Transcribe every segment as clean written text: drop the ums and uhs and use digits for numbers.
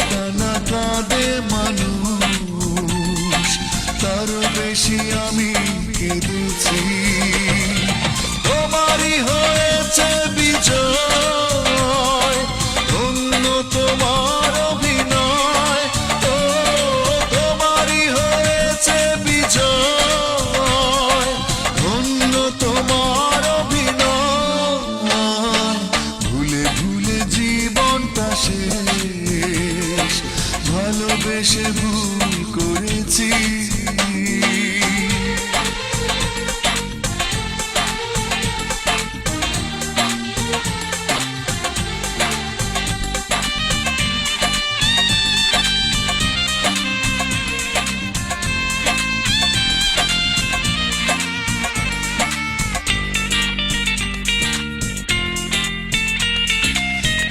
কানা কাঁদে মানুষ, তার বেশি আমি কেঁদেছি। তোমারই হয়েছে বিজয়, ধন্য তোমার অভিনয়। ও তোমারই হয়েছে বিজয়, ধন্য তোমার অভিনয়। ভুলে ভুলে জীবনটা শেষ, ভালোবেসে ভুল করেছি।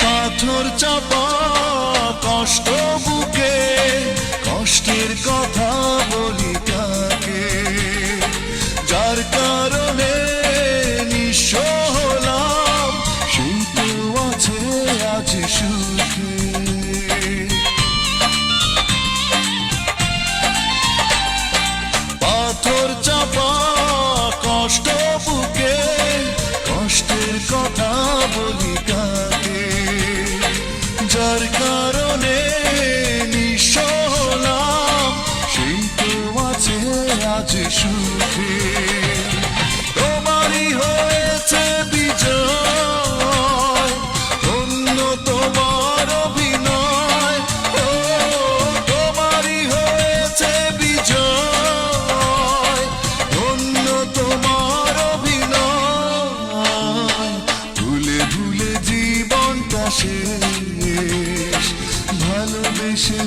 পাথর চাপা কষ্ট বুকে, কষ্টের কথা বলি কাকে, যার কারণে নিঃস্ব হলাম, সেই তো আছে আজ সুখে। পাথর চাপা কষ্ট বুকে, কষ্টের কথা বলি কাকে, যার কারণে নিঃস্ব হলাম, সেই তো আছে আজ সুখে। তোমারই হয়েছে বিজয়, ধন্য তোমার অভিনয়। ও তোমারই হয়েছে বিজয়, ধন্য তোমার অভিনয়। ভুলে ভুলে জীবনটা শেষ, ভালোবেসে